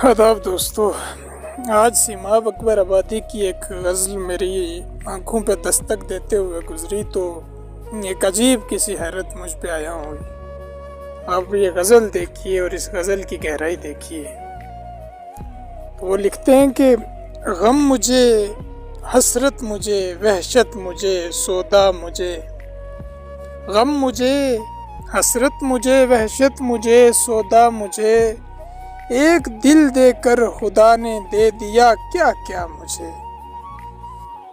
आदाब दोस्तों, आज सीमाब अकबर आबादी की एक गज़ल मेरी आंखों पे दस्तक देते हुए गुजरी तो एक अजीब किसी हैरत मुझ पे आया हुई। आप ये गज़ल देखिए और इस गज़ल की गहराई देखिए। तो वो लिखते हैं कि गम मुझे, हसरत मुझे, वहशत मुझे, सौदा मुझे। गम मुझे, हसरत मुझे, वहशत मुझे, सौदा मुझे। एक दिल देकर खुदा ने दे दिया क्या क्या मुझे।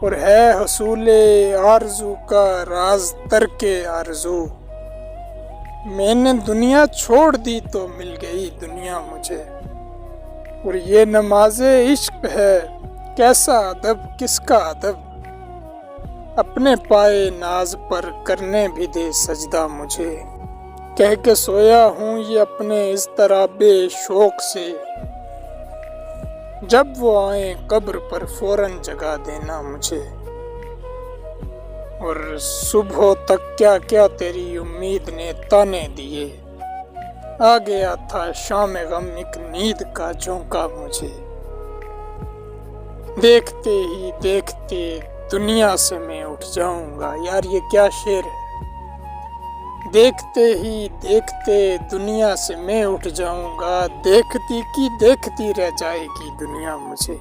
और है हसूले आरज़ू का राज तरके आरज़ू। मैंने दुनिया छोड़ दी तो मिल गई दुनिया मुझे। और ये नमाज़े इश्क है, कैसा अदब किसका अदब। अपने पाए नाज पर करने भी दे सजदा मुझे। कह के सोया हूँ ये अपने इज़्तिराबे शौक से। जब वो आए कब्र पर फौरन जगा देना मुझे। और सुबह तक क्या क्या तेरी उम्मीद ने ताने दिए। आ गया था शाम गम एक नींद का झोंका मुझे। देखते ही देखते दुनिया से मैं उठ जाऊंगा। यार ये क्या शेर है। देखते ही देखते दुनिया से मैं उठ जाऊंगा। देखती की देखती रह जाएगी दुनिया मुझे।